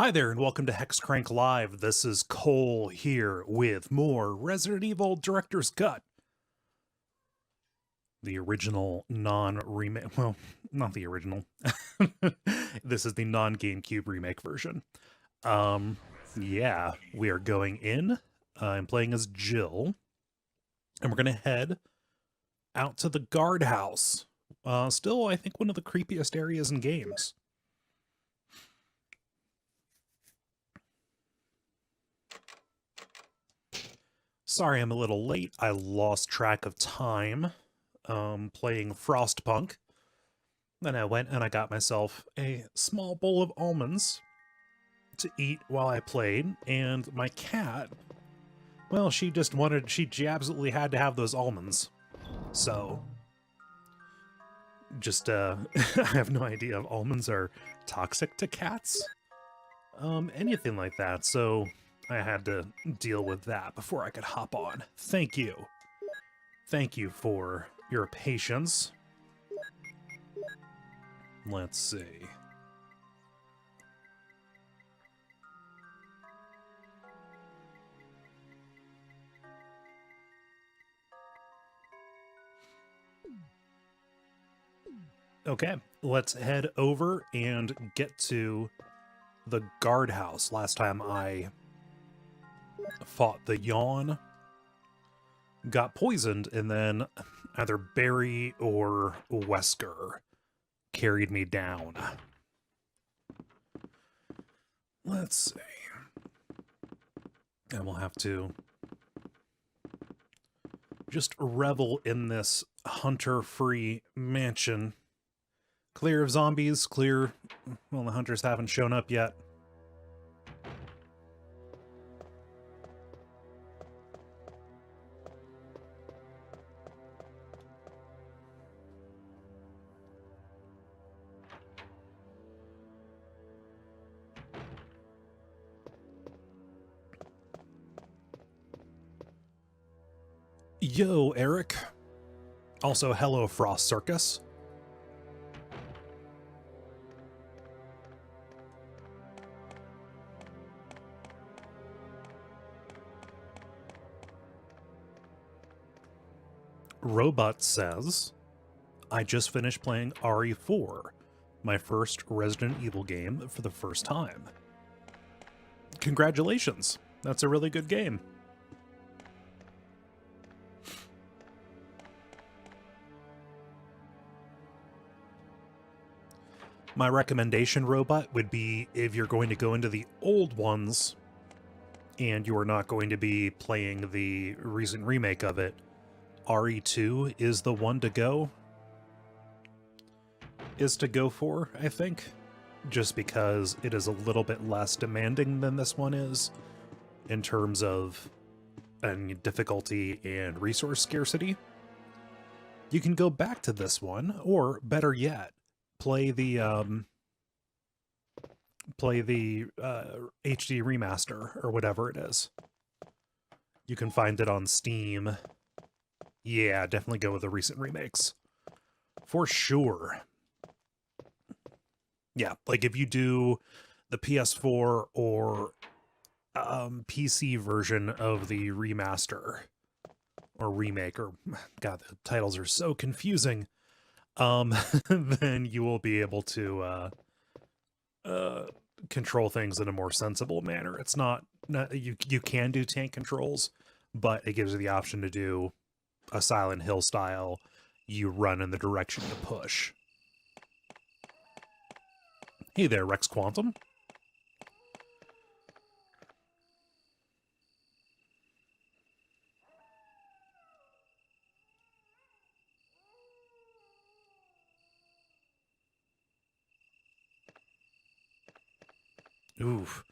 Hi there, and welcome to Hexcrank Live. This is Cole here with more Resident Evil Director's Cut. The original non-remake, well, not the original. This is the non-GameCube remake version. Yeah, we are going in. I'm playing as Jill, and we're gonna head out to the guardhouse. Still, I think one of the creepiest areas in games. Sorry I'm a little late. I lost track of time playing Frostpunk. Then I went and I got myself a small bowl of almonds to eat while I played, and my cat, well, she absolutely had to have those almonds. So, I have no idea if almonds are toxic to cats. Anything like that, so I had to deal with that before I could hop on. Thank you. Thank you for your patience. Let's see. Okay, let's head over and get to the guardhouse. Last time I fought the Yawn, got poisoned, and then either Barry or Wesker carried me down. Let's see. And we'll have to just revel in this hunter-free mansion. Clear of zombies, clear... Well, the hunters haven't shown up yet. Yo, Eric. Also, hello, Frost Circus. Robot says, I just finished playing RE4, my first Resident Evil game for the first time. Congratulations. That's a really good game. My recommendation, Robot, would be if you're going to go into the old ones and you are not going to be playing the recent remake of it, RE2 is the one to go. For, I think, just because it is a little bit less demanding than this one is in terms of difficulty and resource scarcity. You can go back to this one, or better yet, play the HD remaster or whatever it is. You can find it on Steam. Yeah, definitely go with the recent remakes. For sure. Yeah, like if you do the PS4 or PC version of the remaster or remake, or God, the titles are so confusing. Then you will be able to control things in a more sensible manner. It's not you can do tank controls, but it gives you the option to do a Silent Hill style. You run in the direction you push. Hey there, Rex Quantum. Oof.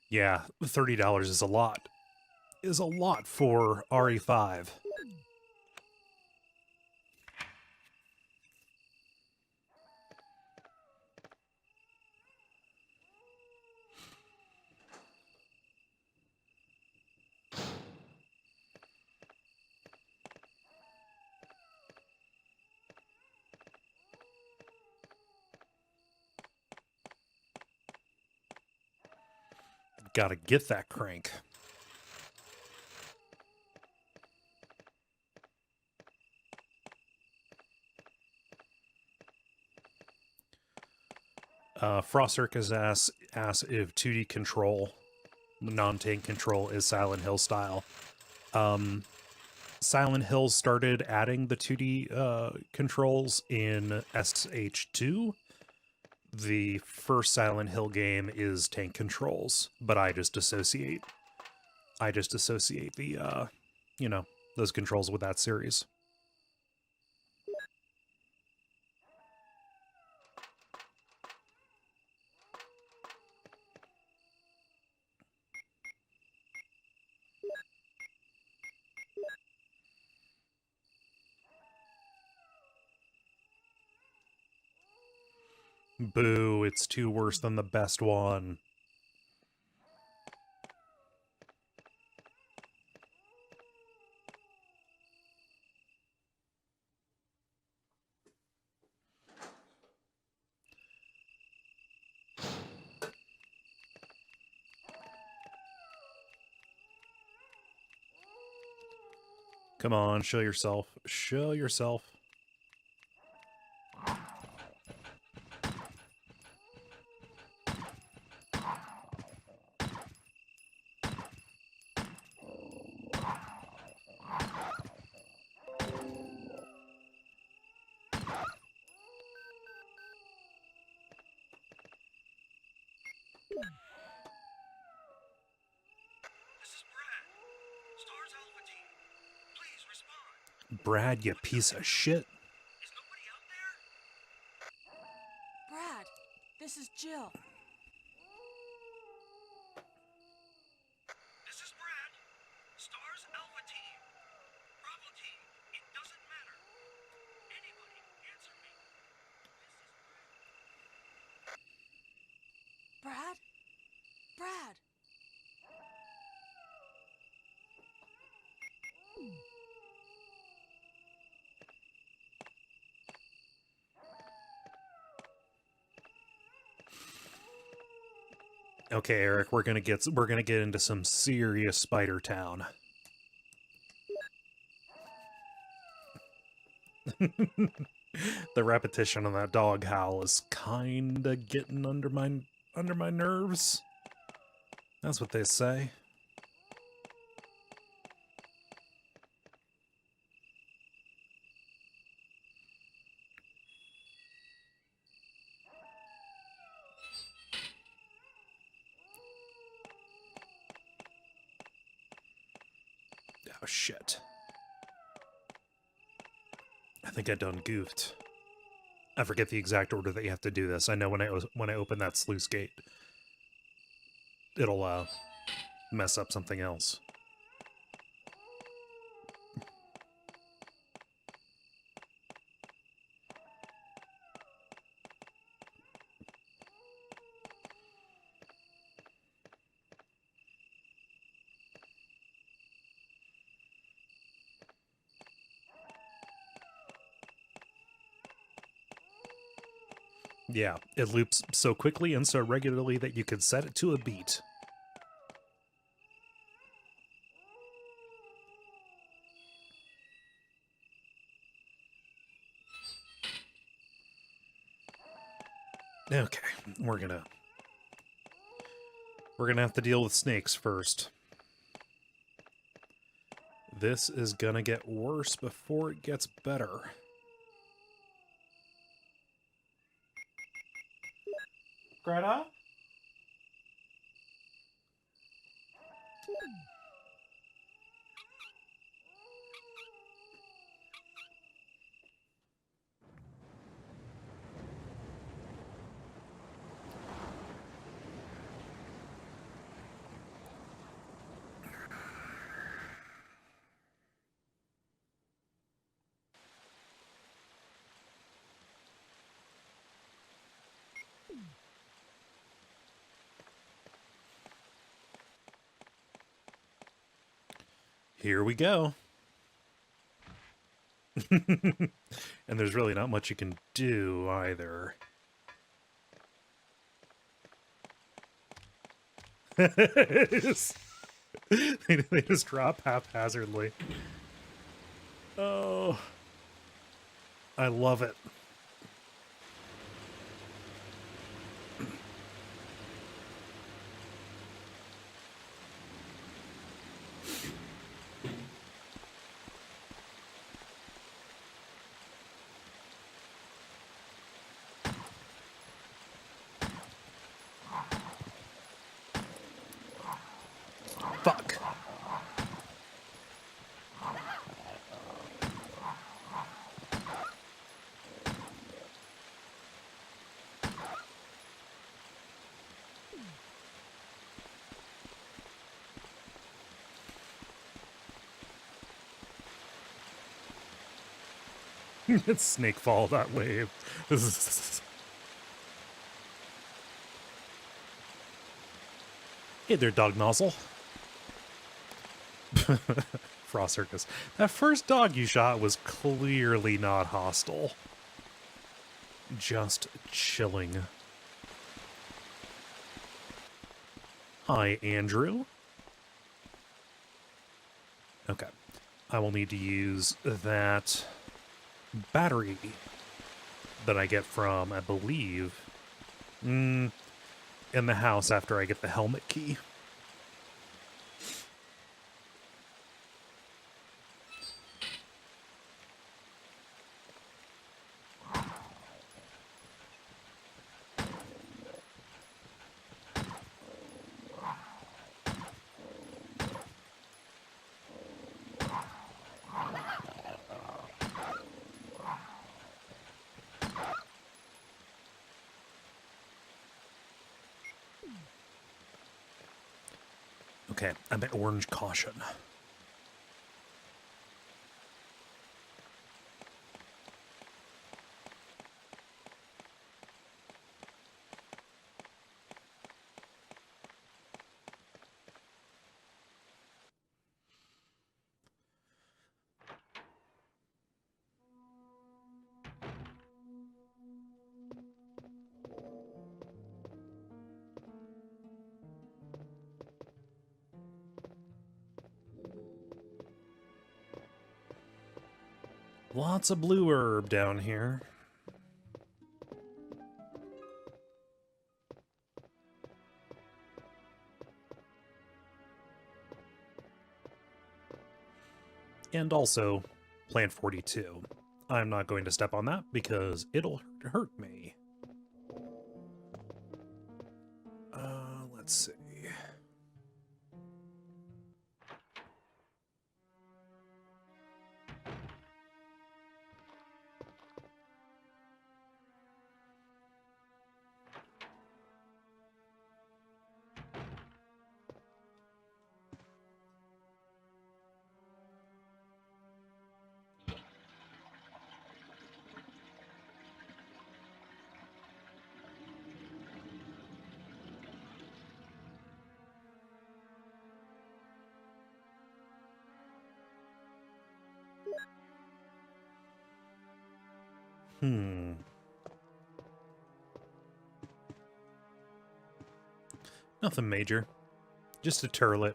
Yeah, $30 is a lot. Is a lot for RE5. Gotta get that crank. Frost Circus asks if 2D control, non-tank control, is Silent Hill style. Silent Hill started adding the 2D controls in SH2. The first Silent Hill game is tank controls, but I just associate the you know, those controls with that series. Boo, it's 2 worse than the best one. Come on, show yourself. Show yourself. Brad, you piece of shit. Is nobody out there? Brad, this is Jill. This is Brad. Stars Alpha Team. Bravo Team. It doesn't matter. Anybody, answer me. This is Brad. Brad? Brad? Okay, Eric, we're gonna get into some serious Spider Town. The repetition on that dog howl is kinda getting under my nerves. That's what they say. Oh shit. I think I done goofed. I forget the exact order that you have to do this. I know when I open that sluice gate, it'll mess up something else. Yeah, it loops so quickly and so regularly that you could set it to a beat. Okay, we're gonna have to deal with snakes first. This is gonna get worse before it gets better. Greta? Here we go. And there's really not much you can do either. They just drop haphazardly. Oh, I love it. Fuck. It's snake fall that wave. Hey there, dog nozzle. Frost Circus. That first dog you shot was clearly not hostile. Just chilling. Hi, Andrew. Okay. I will need to use that battery that I get from, I believe, in the house after I get the helmet key. Okay, I'm at orange caution. Lots of blue herb down here. And also, Plant 42. I'm not going to step on that because it'll hurt me. Let's see. Nothing major. Just a turlet.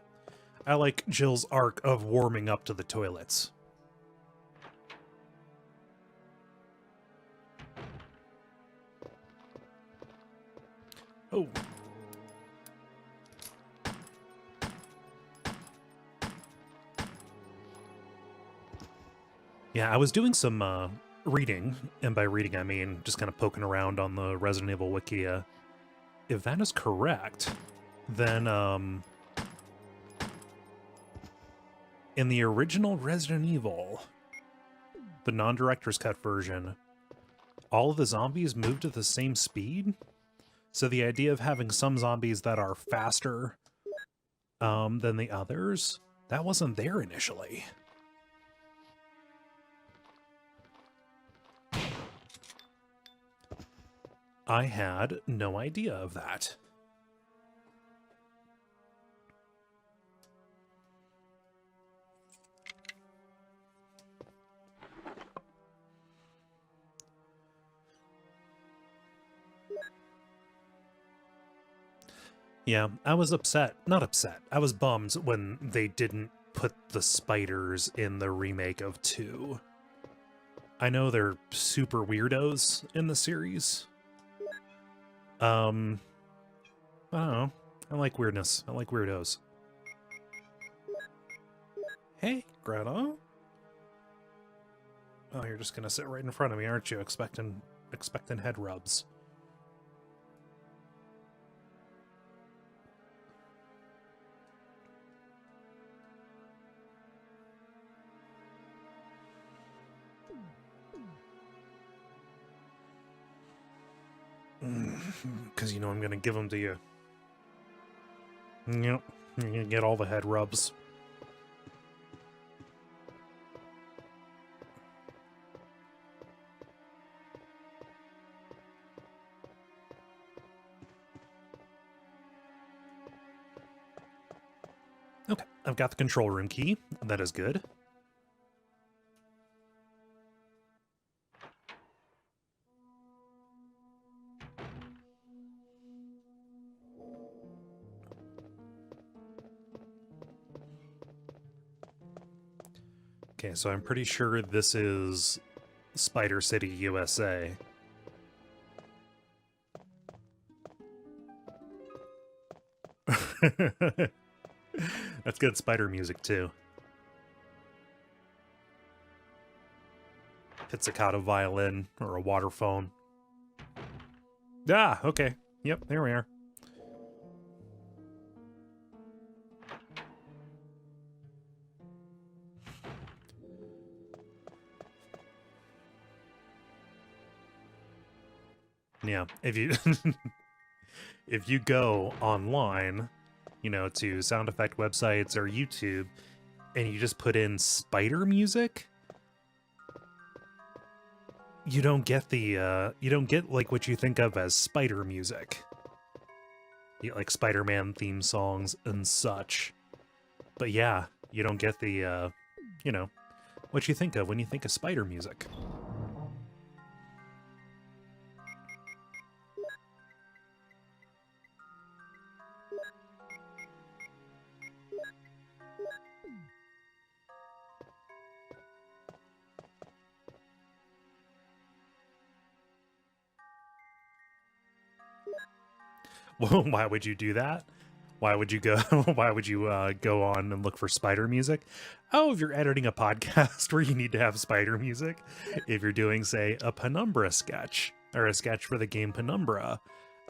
I like Jill's arc of warming up to the toilets. Oh. Yeah, I was doing some reading, and by reading I mean just kind of poking around on the Resident Evil wiki. If that is correct, then in the original Resident Evil, the non-director's cut version, all of the zombies moved at the same speed. So the idea of having some zombies that are faster than the others, that wasn't there initially. I had no idea of that. Yeah, I was upset. Not upset. I was bummed when they didn't put the spiders in the remake of 2. I know they're super weirdos in the series. I don't know. I like weirdness. I like weirdos. Hey, Greta. Oh, you're just gonna sit right in front of me, aren't you? Expecting head rubs. Because you know I'm gonna give them to you. Yep, you're gonna get all the head rubs. Okay, I've got the control room key. That is good. Okay, so I'm pretty sure this is Spider City, USA. That's good spider music, too. Pizzicato violin or a water phone. Ah, okay. Yep, there we are. Yeah, if you if you go online, you know, to sound effect websites or YouTube, and you just put in spider music, you don't get the you don't get like what you think of as spider music. You get, like Spider-Man theme songs and such. But yeah, you don't get the you know, what you think of when you think of spider music. Well, why would you do that? Why would you go? Why would you go on and look for spider music? Oh, if you're editing a podcast where you need to have spider music, if you're doing, say, a Penumbra sketch or a sketch for the game Penumbra,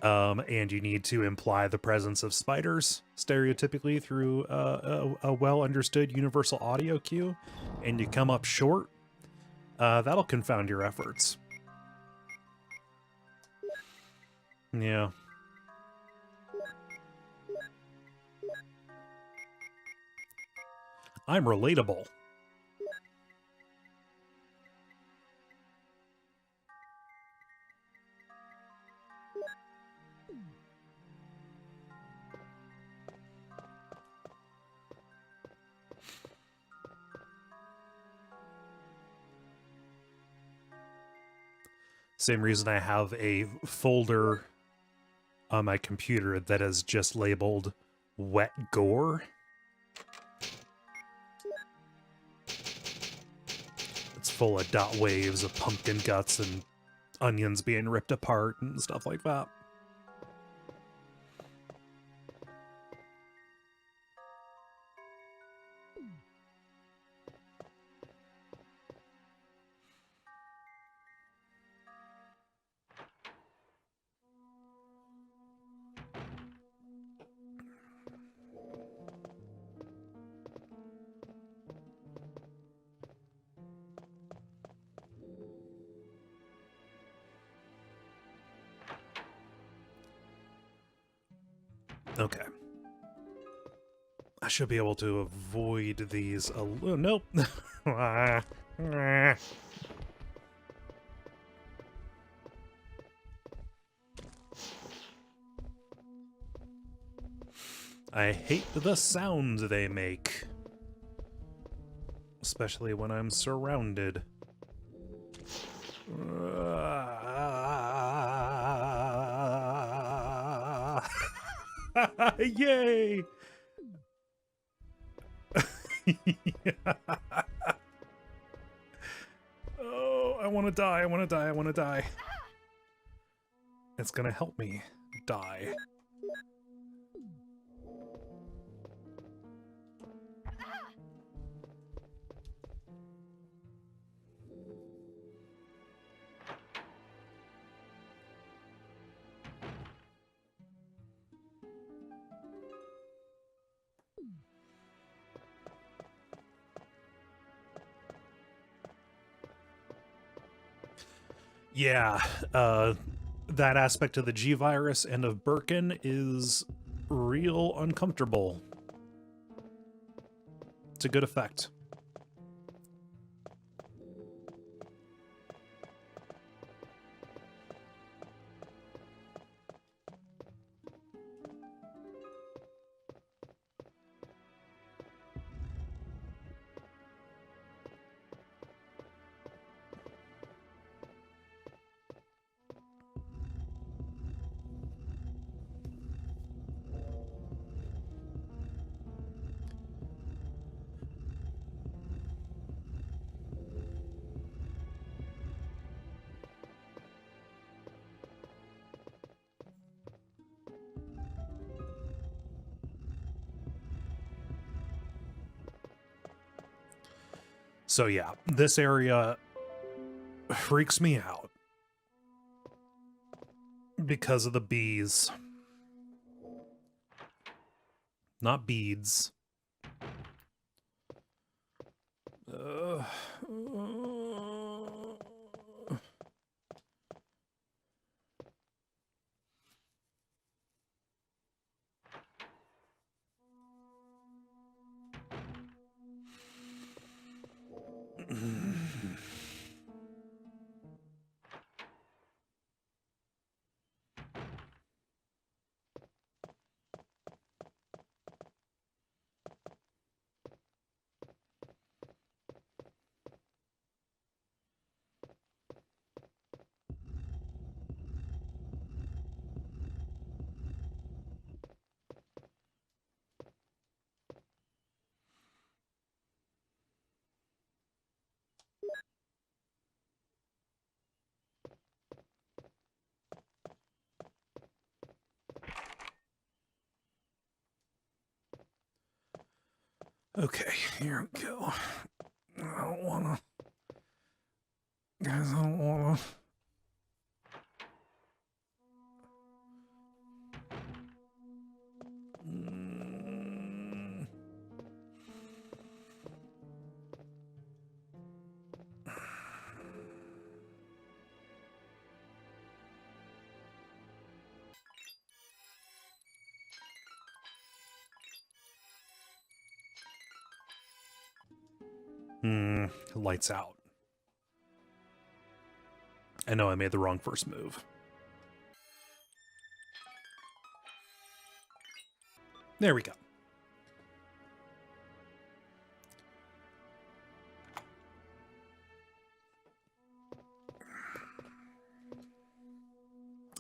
and you need to imply the presence of spiders stereotypically through a well-understood universal audio cue, and you come up short, that'll confound your efforts. Yeah. I'm relatable. Same reason I have a folder on my computer that is just labeled wet gore. It's full of dot waves of pumpkin guts and onions being ripped apart and stuff like that. Okay. I should be able to avoid these a little. Nope. I hate the sounds they make. Especially when I'm surrounded. Yay! Oh, I want to die. I want to die. I want to die. It's gonna help me die. Yeah, that aspect of the G virus and of Birkin is real uncomfortable. It's a good effect. So yeah, this area freaks me out because of the bees. Not beads. Uh, okay, here we go. I don't wanna. Guys, I don't wanna. Mm. Lights out. I know I made the wrong first move. There we go.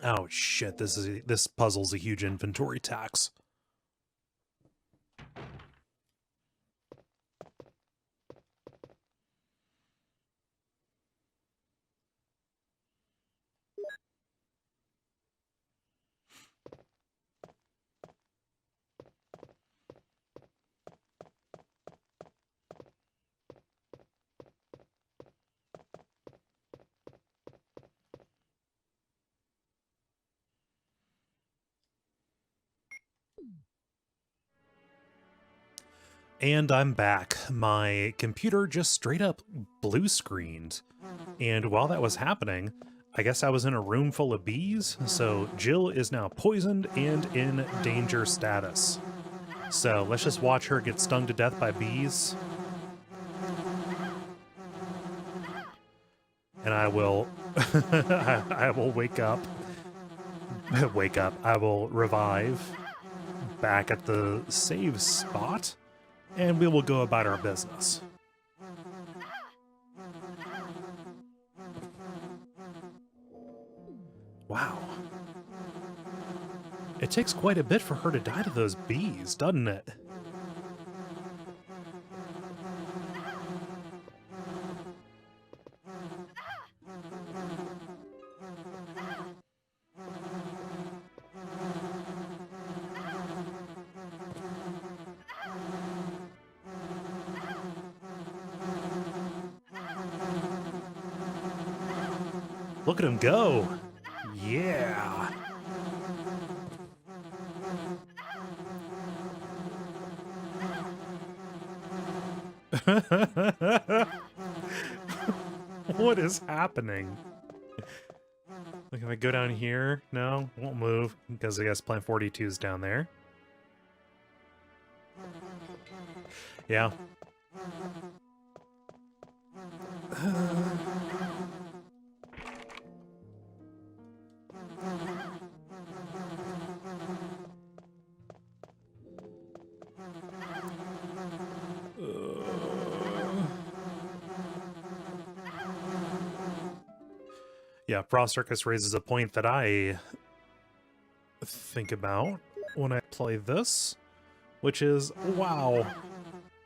Oh shit, this puzzle's a huge inventory tax. And I'm back. My computer just straight up blue screened. And while that was happening, I guess I was in a room full of bees, so Jill is now poisoned and in danger status. So let's just watch her get stung to death by bees. And I will I will wake up. Wake up. I will revive back at the save spot, and we will go about our business. Wow. It takes quite a bit for her to die to those bees, doesn't it? Look at him go! Yeah! What is happening? Like, if I go down here, no, won't move, because I guess plant 42 is down there. Yeah. Yeah, Frost Circus raises a point that I think about when I play this, which is, wow,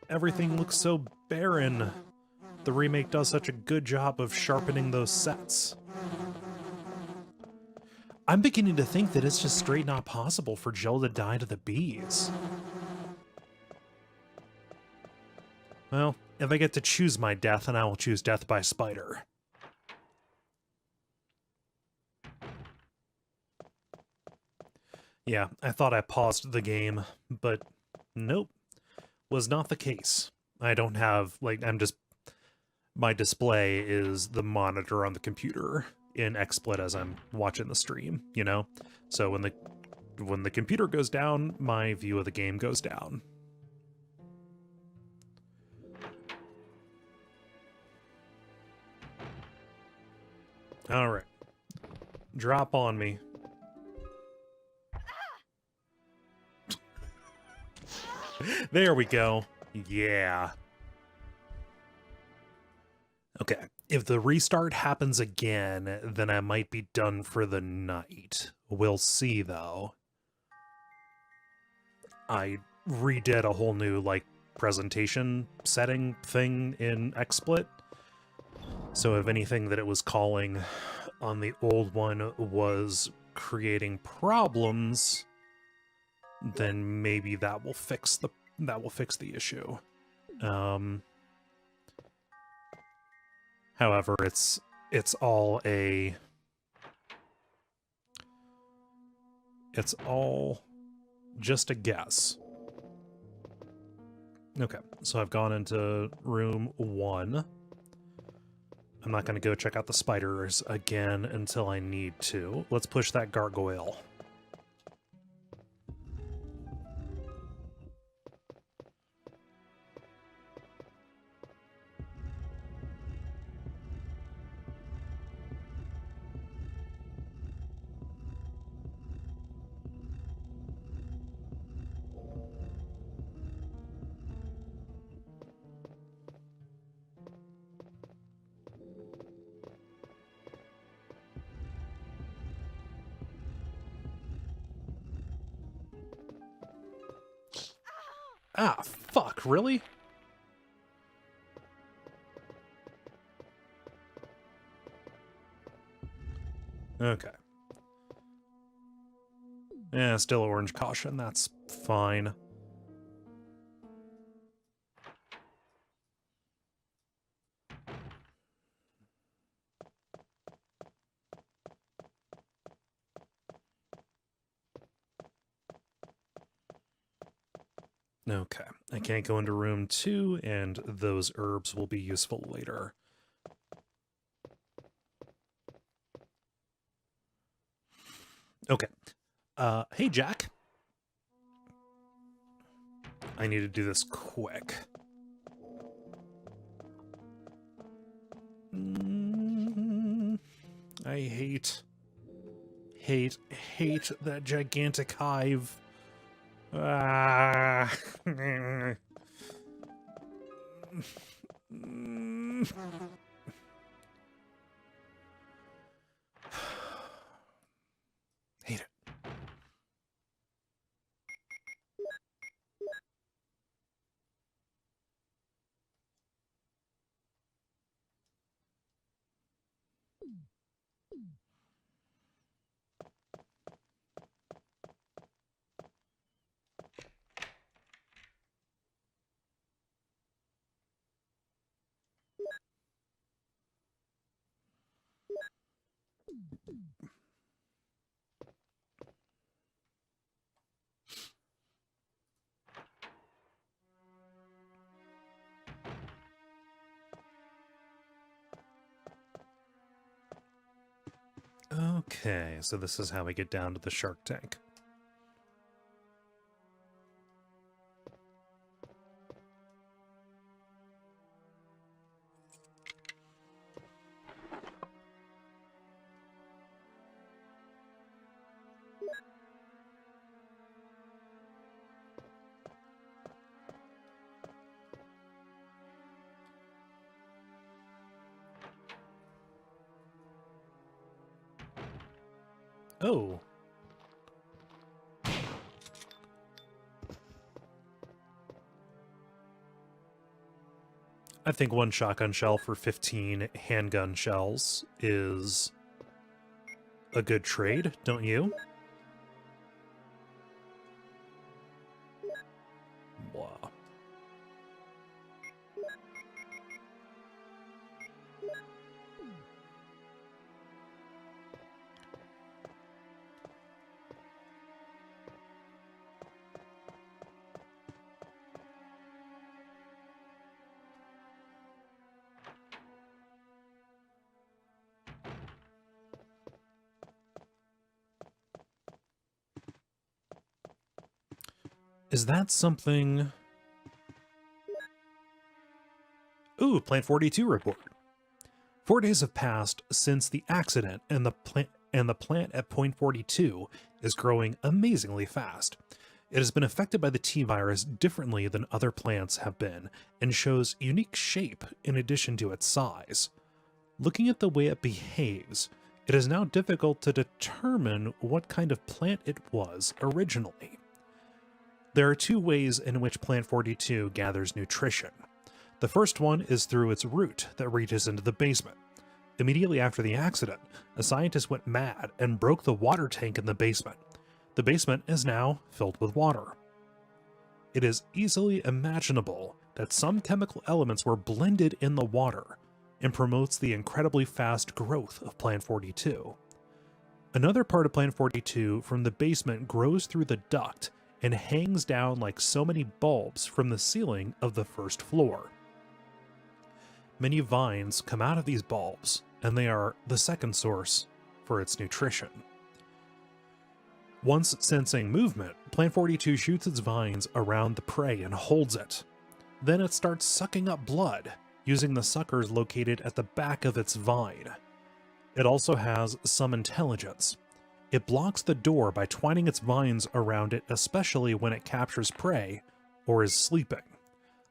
everything looks so barren. The remake does such a good job of sharpening those sets. I'm beginning to think that it's just straight not possible for Jill to die to the bees. Well, if I get to choose my death, then I will choose death by spider. Yeah, I thought I paused the game, but nope, was not the case. I don't have, like, my display is the monitor on the computer in XSplit as I'm watching the stream, you know? So when the computer goes down, my view of the game goes down. All right. Drop on me. There we go. Yeah. Okay. If the restart happens again, then I might be done for the night. We'll see, though. I redid a whole new, like, presentation setting thing in XSplit. So if anything that it was calling on the old one was creating problems, then maybe that will fix the issue. However, it's all just a guess. Okay, so I've gone into room 1. I'm not going to go check out the spiders again until I need to. Let's push that gargoyle. Ah, fuck, really? Okay. Yeah, still orange caution, that's fine. Okay, I can't go into room 2, and those herbs will be useful later. Okay. Hey, Jack. I need to do this quick. I hate that gigantic hive. Ah. Hate it. Okay, so this is how we get down to the shark tank. Oh. I think one shotgun shell for 15 handgun shells is a good trade, don't you? Blah. Is that something... Ooh, Plant 42 report. 4 days have passed since the accident, and the plant at Point 42 is growing amazingly fast. It has been affected by the T-virus differently than other plants have been, and shows unique shape in addition to its size. Looking at the way it behaves, it is now difficult to determine what kind of plant it was originally. There are 2 ways in which Plant 42 gathers nutrition. The first one is through its root that reaches into the basement. Immediately after the accident, a scientist went mad and broke the water tank in the basement. The basement is now filled with water. It is easily imaginable that some chemical elements were blended in the water and promotes the incredibly fast growth of Plant 42. Another part of Plant 42 from the basement grows through the duct and hangs down like so many bulbs from the ceiling of the first floor. Many vines come out of these bulbs, and they are the second source for its nutrition. Once sensing movement, Plant 42 shoots its vines around the prey and holds it. Then it starts sucking up blood, using the suckers located at the back of its vine. It also has some intelligence. It blocks the door by twining its vines around it, especially when it captures prey or is sleeping.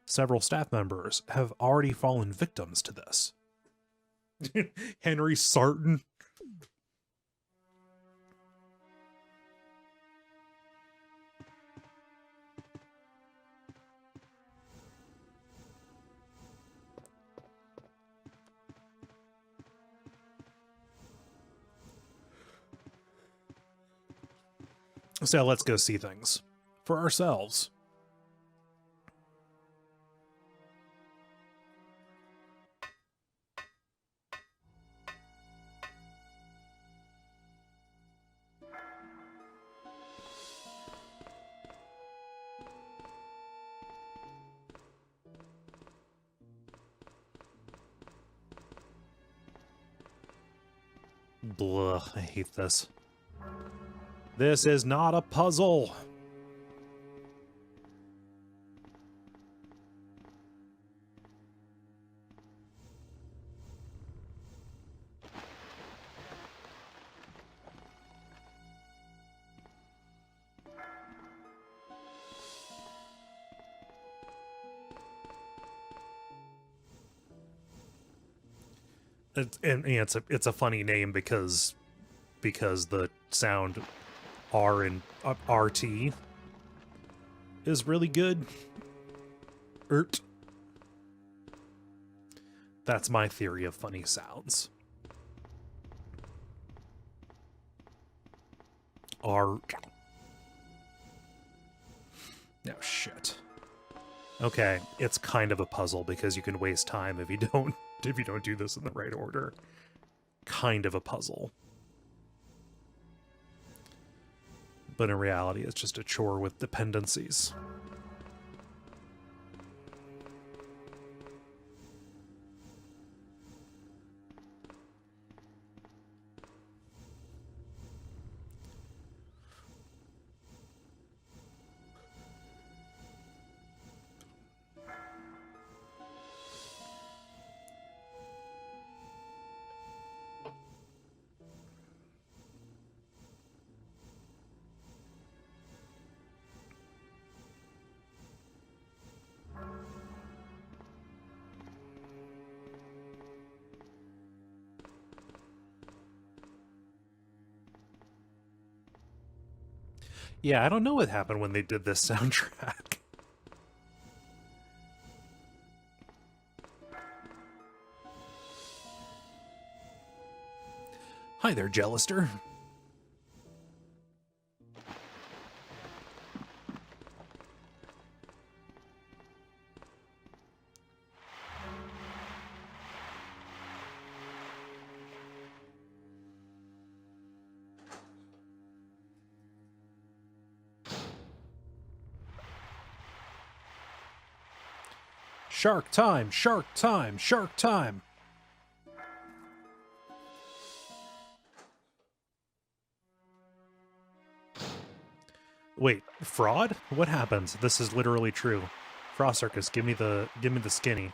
Several staff members have already fallen victims to this. Henry Sarton. So let's go see things for ourselves. Blah, I hate this. This is not a puzzle. It's a funny name because the sound R and RT is really good. That's my theory of funny sounds. are... Oh, shit. Okay, it's kind of a puzzle because you can waste time if you don't do this in the right order. Kind of a puzzle. But in reality, it's just a chore with dependencies. Yeah, I don't know what happened when they did this soundtrack. Hi there, Jellister. Shark time, shark time, shark time. Wait, fraud? What happens? This is literally true. Frost Circus, give me the skinny.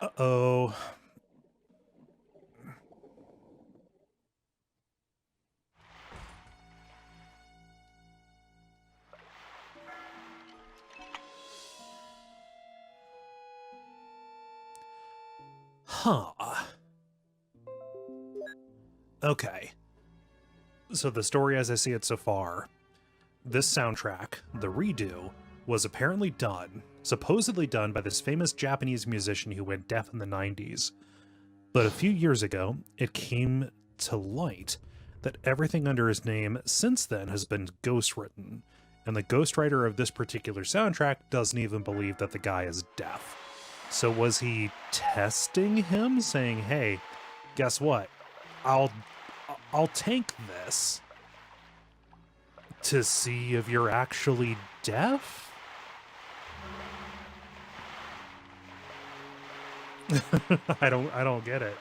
Uh-oh. Huh. Okay. So the story as I see it so far, this soundtrack, the redo, was apparently supposedly done by this famous Japanese musician who went deaf in the 90s. But a few years ago, it came to light that everything under his name since then has been ghostwritten, and the ghostwriter of this particular soundtrack doesn't even believe that the guy is deaf. So was he testing him, saying, "Hey, guess what? I'll tank this to see if you're actually deaf?" I don't get it.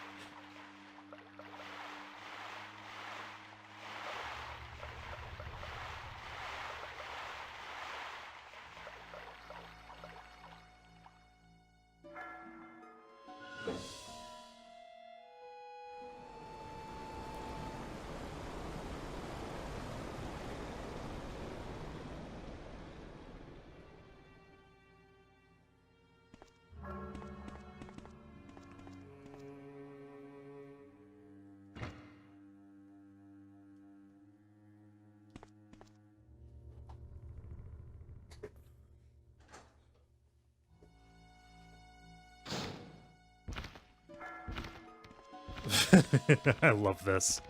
I love this.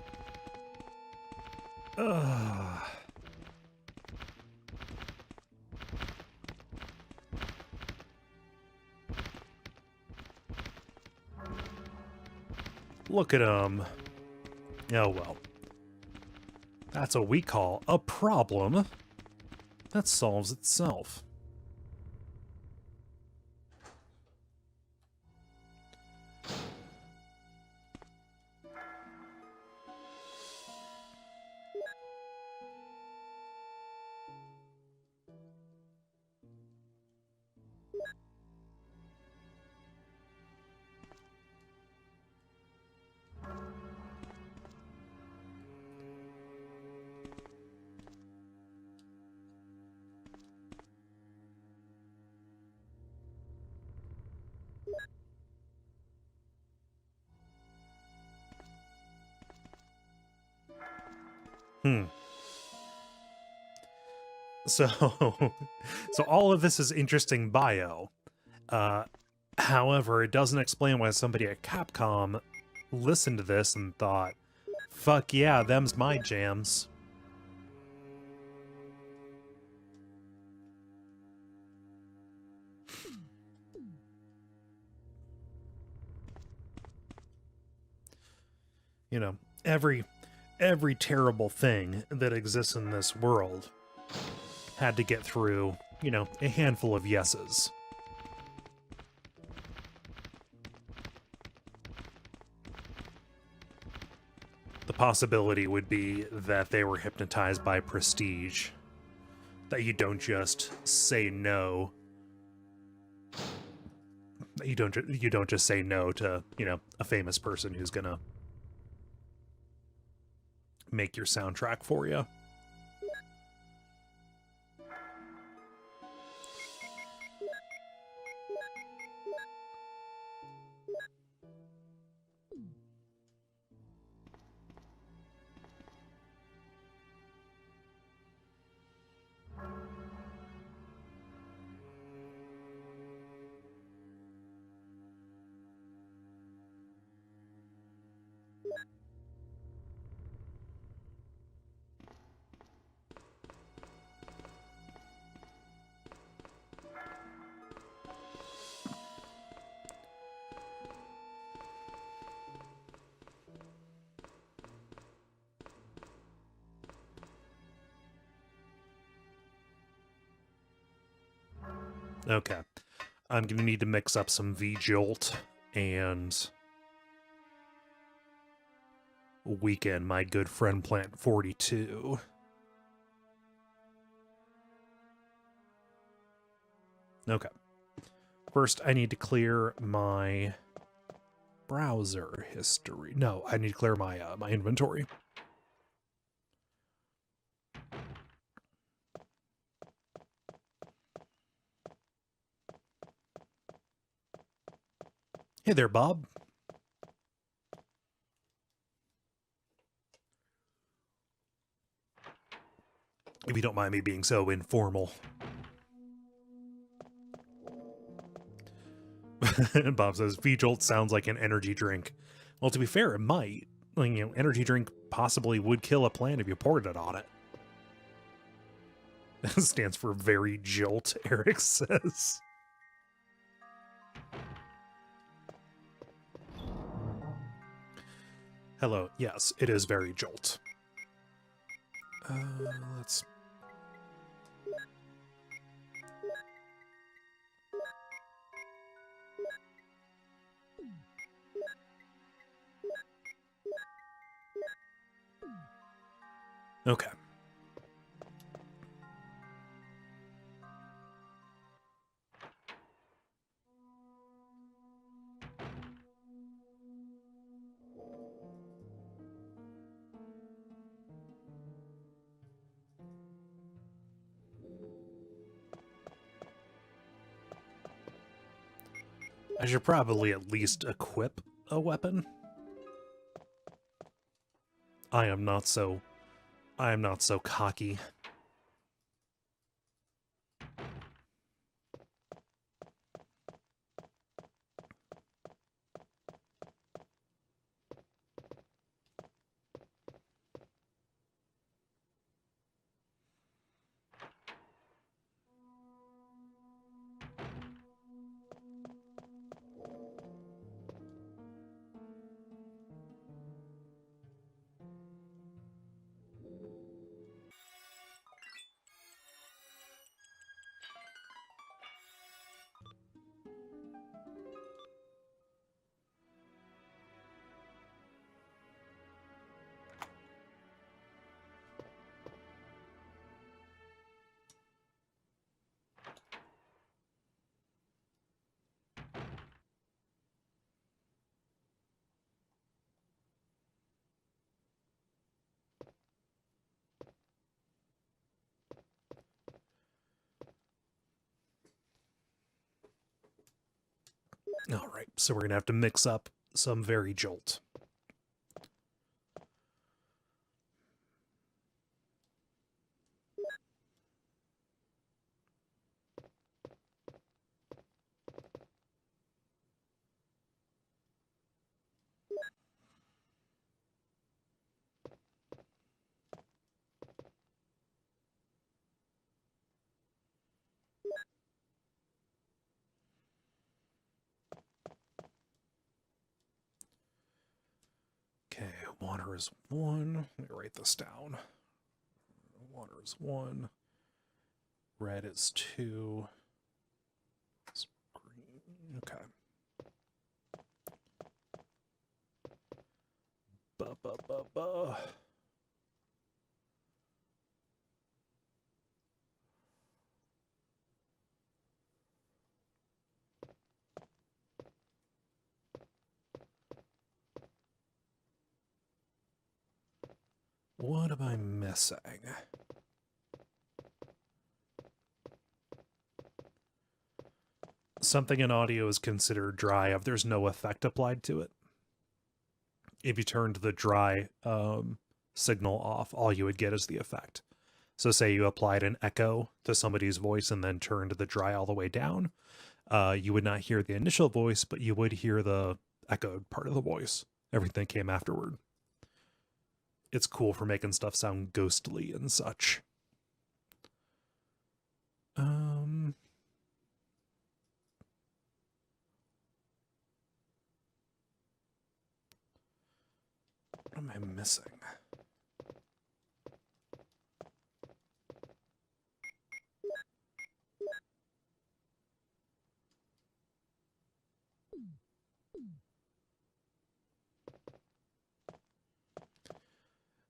Ugh. Look at him. Oh well. That's what we call a problem that solves itself. So, so all of this is interesting bio. However, it doesn't explain why somebody at Capcom listened to this and thought, fuck yeah, them's my jams. You know, every terrible thing that exists in this world had to get through, you know, a handful of yeses. The possibility would be that they were hypnotized by prestige. That you don't just say no. That you don't just say no to, you know, a famous person who's gonna make your soundtrack for you. Okay. I'm gonna need to mix up some V-Jolt and Weekend, my good friend Plant 42. Okay. First, I need to clear my browser history. No, I need to clear my my inventory. Hey there, Bob. If you don't mind me being so informal. Bob says, V-Jolt sounds like an energy drink. Well, to be fair, it might. Like, you know, energy drink possibly would kill a plant if you poured it on it. Stands for very jolt, Eric says. Hello, yes, it is very jolt. Let's... Okay. I should probably at least equip a weapon. I am not so cocky. All right, so we're gonna have to mix up some very jolt. is 1. Let me write this down. Water is 1. Red is 2. It's green. Okay. Ba. What am I missing? Something in audio is considered dry if there's no effect applied to it. If you turned the dry signal off, all you would get is the effect. So say you applied an echo to somebody's voice and then turned the dry all the way down, you would not hear the initial voice, but you would hear the echoed part of the voice. Everything came afterward. It's cool for making stuff sound ghostly and such. What am I missing?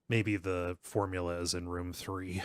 Maybe the formula is in room 3.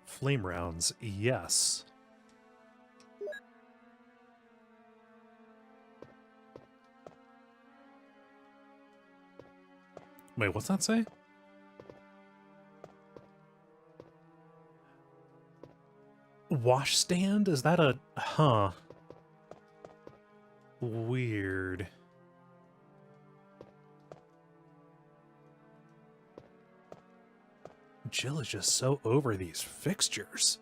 Flame rounds, yes. Wait, what's that say? Washstand? Is that a... Huh. Weird. Jill is just so over these fixtures.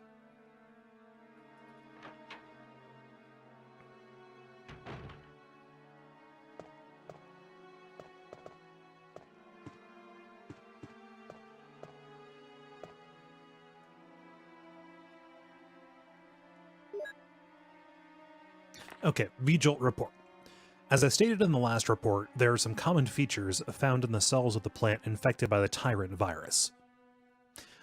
Okay, V-Jolt report. As I stated in the last report, there are some common features found in the cells of the plant infected by the Tyrant virus.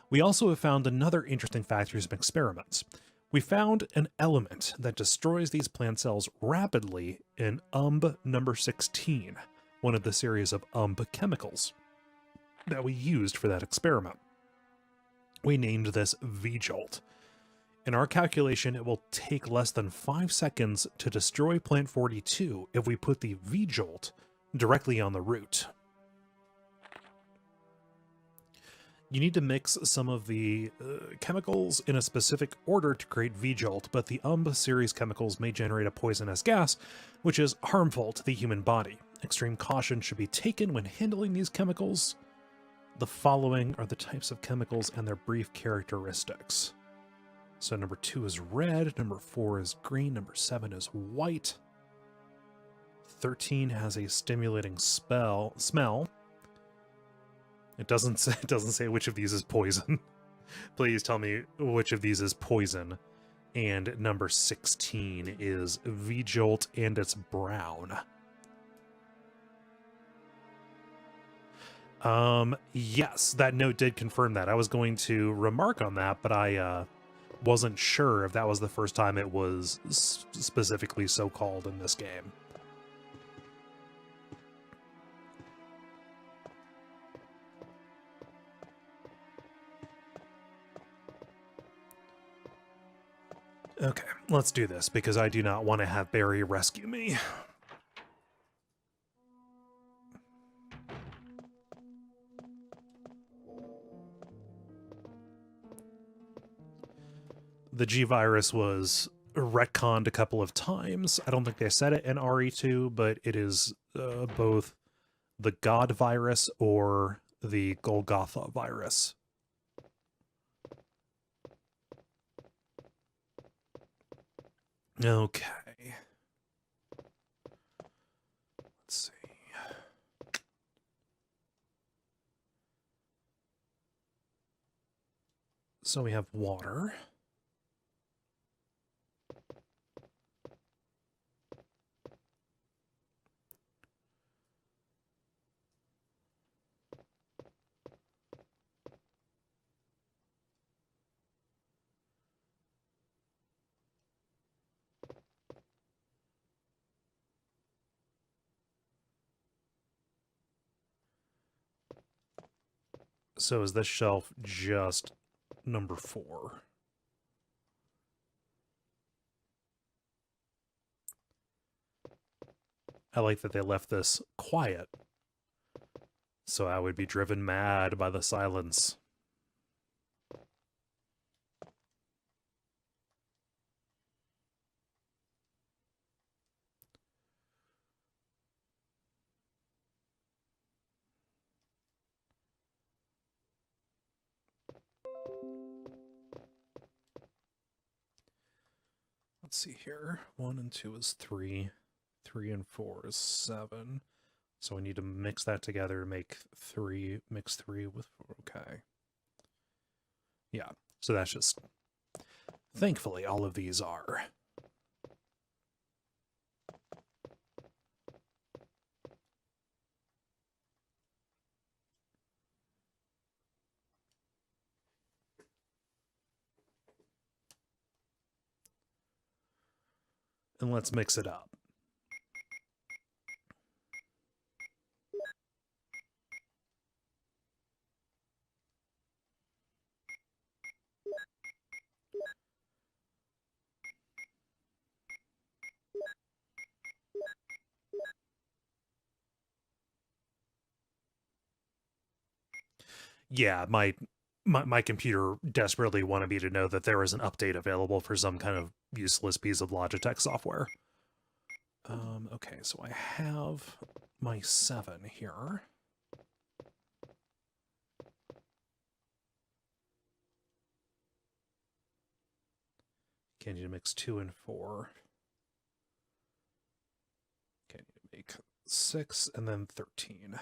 We also have found another interesting fact through some experiments. We found an element that destroys these plant cells rapidly in number 16, one of the series of chemicals that we used for that experiment. We named this V-Jolt. In our calculation, it will take less than 5 seconds to destroy plant 42 if we put the V-Jolt directly on the root. You need to mix some of the chemicals in a specific order to create V-Jolt, but the series chemicals may generate a poisonous gas, which is harmful to the human body. Extreme caution should be taken when handling these chemicals. The following are the types of chemicals and their brief characteristics. So number 2 is red, number 4 is green, number 7 is white. 13 has a stimulating smell. It doesn't say which of these is poison. Please tell me which of these is poison. And number 16 is V-Jolt, and it's brown. Yes, that note did confirm that. I was going to remark on that, but I wasn't sure if that was the first time it was specifically so called in this game. Okay, let's do this, because I do not want to have Barry rescue me. the G virus was retconned a couple of times. I don't think they said it in RE2, but it is both the God virus or the Golgotha virus. Okay. Let's see. So we have water. So is this shelf just number 4? I like that they left this quiet, so I would be driven mad by the silence. Let's see here. 1 and 2 is 3. 3 and 4 is 7. So we need to mix that together to make 3. Mix 3 with 4. Okay. Yeah. So that's just... Thankfully, all of these are. And let's mix it up. Yeah, my computer desperately wanted me to know that there was an update available for some kind of useless piece of Logitech software. Okay, so I have my 7 here. Okay, I need to mix 2 and 4. Okay, I need to make 6 and then 13.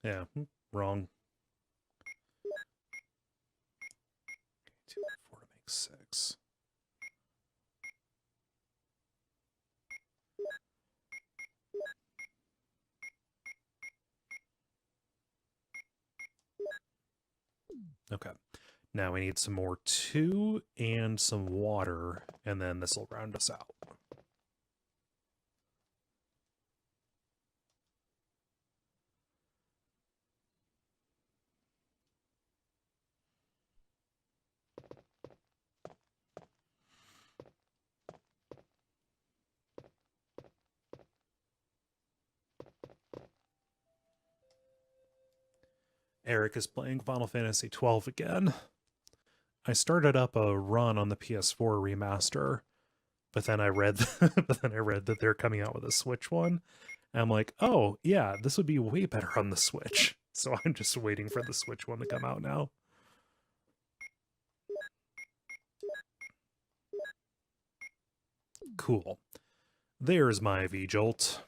Yeah, wrong. 2 and 4 to make 6. Okay. Now we need some more 2 and some water, and then this will round us out. Eric is playing Final Fantasy XII again. I started up a run on the PS4 remaster, but then I read that they're coming out with a Switch one. And I'm like, oh yeah, this would be way better on the Switch. So I'm just waiting for the Switch one to come out now. Cool. There's my V-Jolt.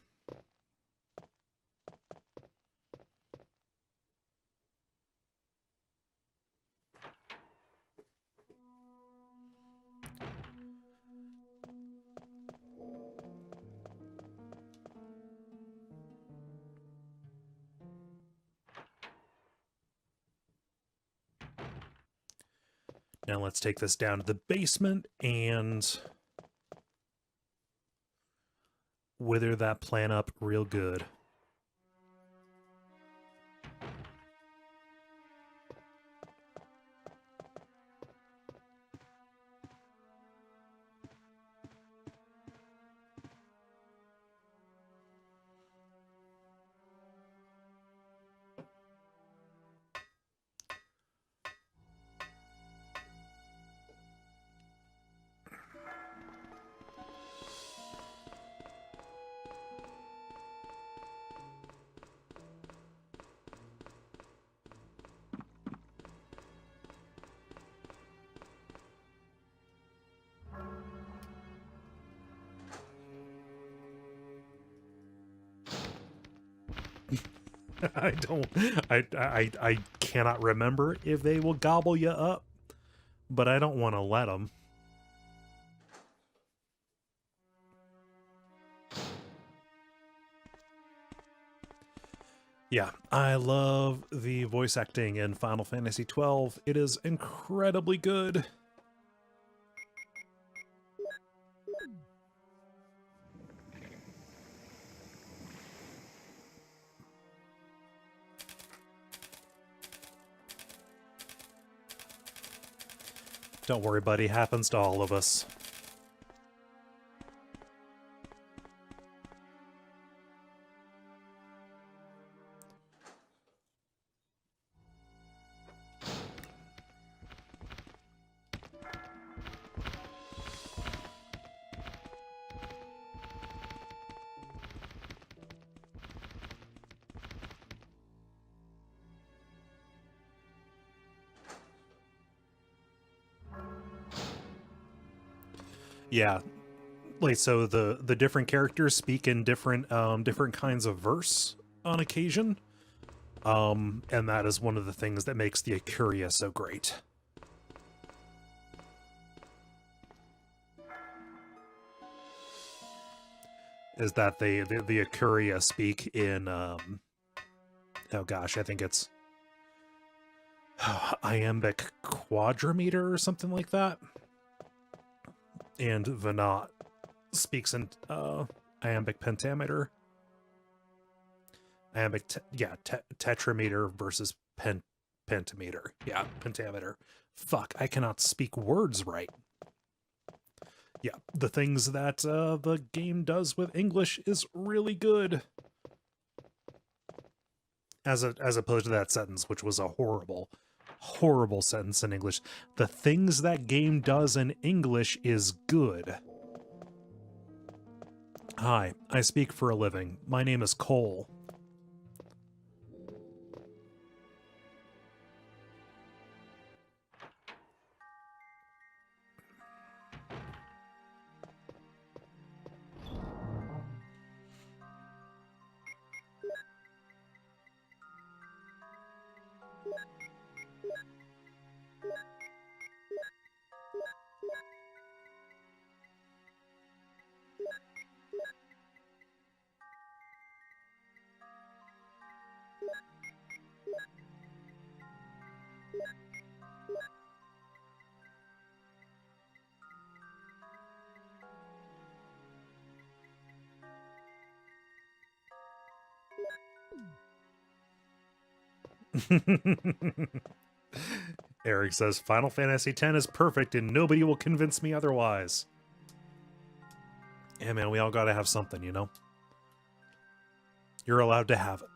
Now let's take this down to the basement and wither that plant up real good. I cannot remember if they will gobble you up, but I don't want to let them. Yeah, I love the voice acting in Final Fantasy XII. It is incredibly good. Don't worry, buddy. Happens to all of us. Yeah, like so the different characters speak in different kinds of verse on occasion. And that is one of the things that makes the Akuria so great. Is that the Akuria speak in oh gosh, I think it's iambic quadrimeter or something like that. And Venat speaks in iambic pentameter. Iambic tetrameter versus pentameter. Yeah, pentameter. Fuck, I cannot speak words right. Yeah, the things that the game does with English is really good. As opposed to that sentence, which was a horrible sentence in English. The things that game does in English is good. Hi, I speak for a living. My name is Cole. Eric says, Final Fantasy X is perfect and nobody will convince me otherwise. Yeah, man, we all gotta have something, you know? You're allowed to have it.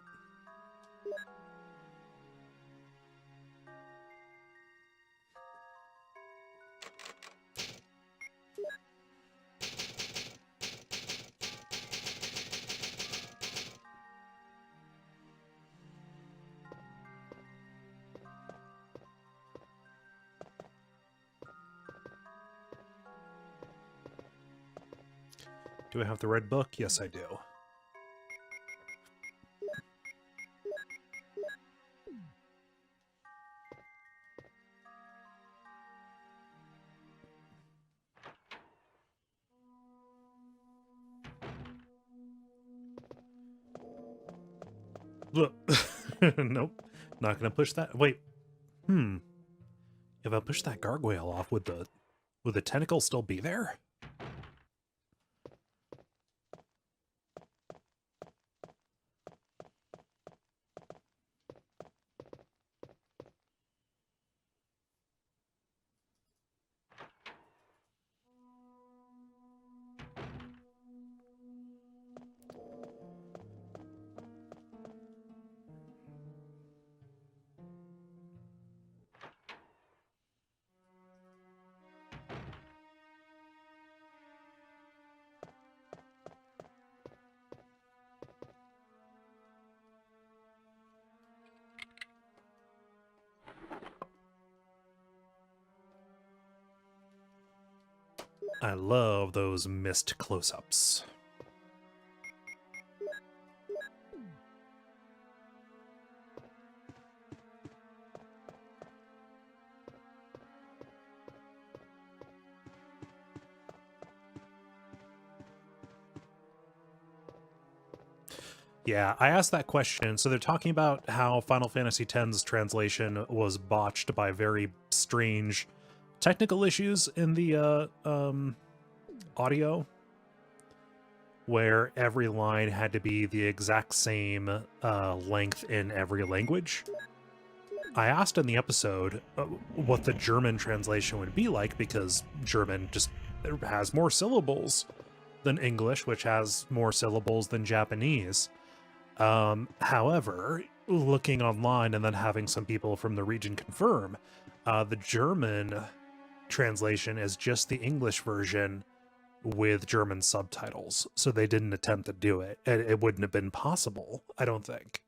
Do I have the red book? Yes, I do. Look. Nope. Not gonna push that. Wait. If I push that gargoyle off, would the tentacle still be there? I love those missed close-ups. Yeah, I asked that question. So they're talking about how Final Fantasy X's translation was botched by very strange technical issues in the audio, where every line had to be the exact same length in every language. I asked in the episode what the German translation would be like, because German just has more syllables than English, which has more syllables than Japanese. However, looking online and then having some people from the region confirm, the German translation is just the English version with German subtitles. So they didn't attempt to do it. It wouldn't have been possible, I don't think.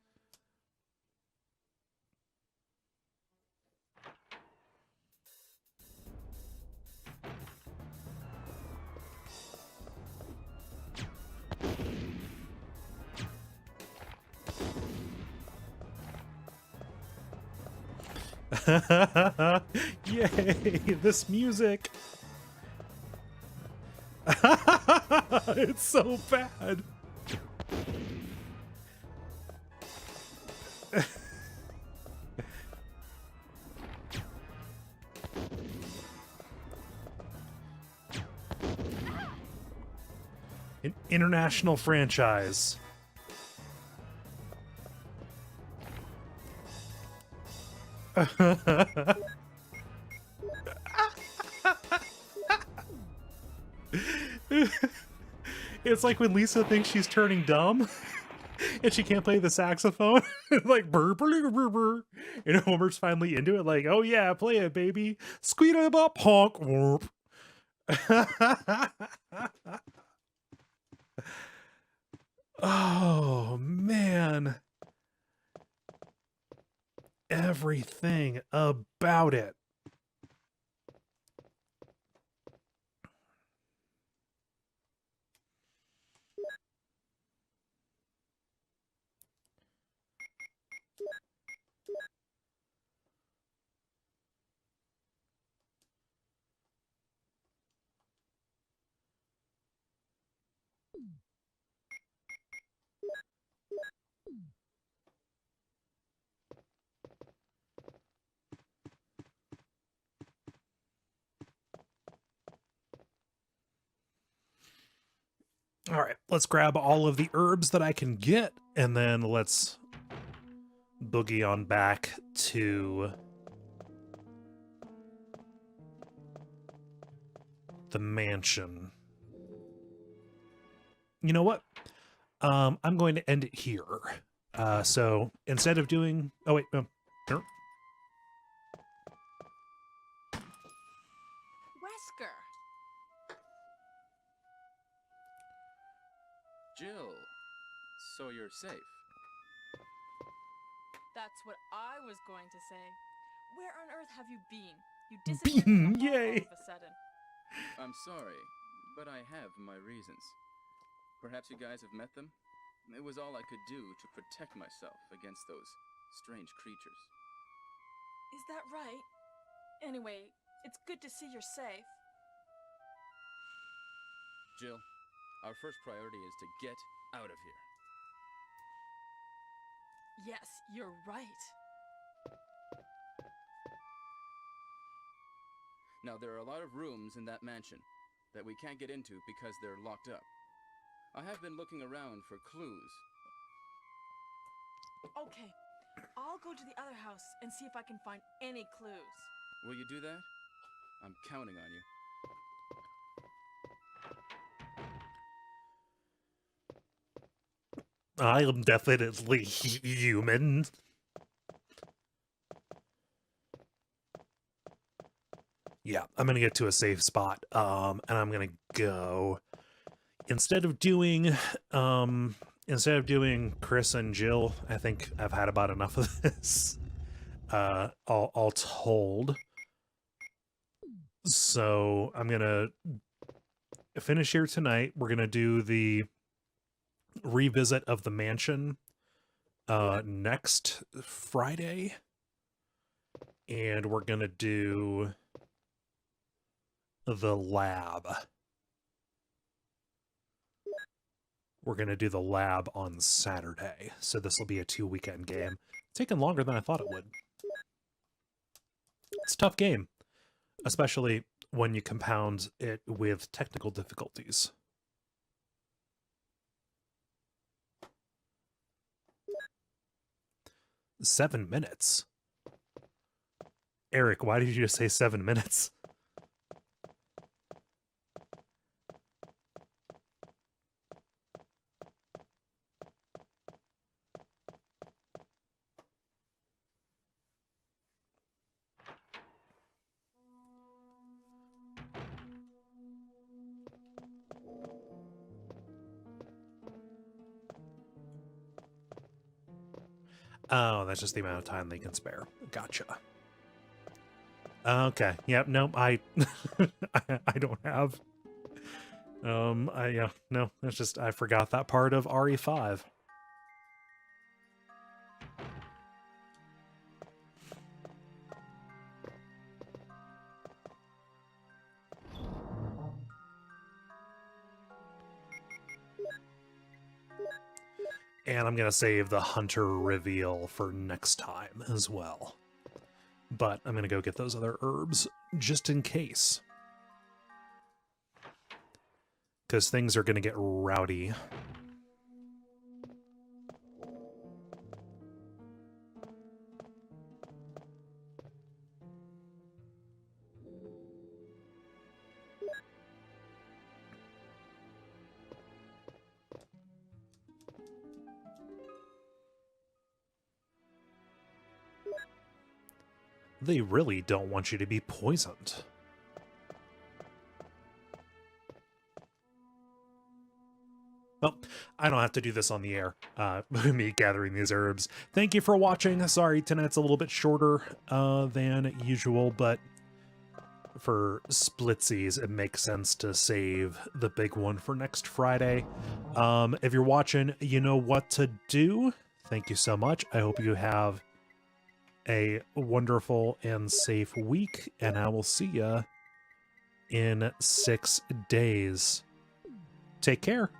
Yay, this music. It's so bad. An international franchise. It's like when Lisa thinks she's turning dumb and she can't play the saxophone. Like burr, burr, burr, burr. And Homer's finally into it, like, oh yeah, play it, baby. Squeed up honk. Whoop. Oh man. Everything about it. All right, let's grab all of the herbs that I can get, and then let's boogie on back to the mansion. You know what? I'm going to end it here. So instead of doing... Oh, wait. No. Wesker. Jill, so you're safe. That's what I was going to say. Where on earth have you been? You disappeared from the hall Yay. all of a sudden. I'm sorry, but I have my reasons. Perhaps you guys have met them? It was all I could do to protect myself against those strange creatures. Is that right? Anyway, it's good to see you're safe. Jill, our first priority is to get out of here. Yes, you're right. Now, there are a lot of rooms in that mansion that we can't get into because they're locked up. I have been looking around for clues. Okay, I'll go to the other house and see if I can find any clues. Will you do that? I'm counting on you. I am definitely human. Yeah, I'm gonna get to a safe spot, and I'm gonna go instead of doing Chris and Jill. I think I've had about enough of this. All told. So I'm gonna finish here tonight. We're gonna do the revisit of the mansion next Friday, and we're gonna do the lab. We're going to do the lab on Saturday, so this will be a 2-weekend game. It's taken longer than I thought it would. It's a tough game, especially when you compound it with technical difficulties. $7 minutes? Eric, why did you just say 7 minutes? Oh, that's just the amount of time they can spare. Gotcha. Okay. Yep. Nope. I don't have. Yeah. No. That's just I forgot that part of RE5. And I'm going to save the hunter reveal for next time as well. But I'm going to go get those other herbs just in case. Because things are going to get rowdy. They really don't want you to be poisoned. Well, I don't have to do this on the air, me gathering these herbs. Thank you for watching. Sorry, tonight's a little bit shorter than usual, but for splitsies, it makes sense to save the big one for next Friday. If you're watching, you know what to do. Thank you so much. I hope you have a wonderful and safe week, and I will see ya in 6 days. Take care.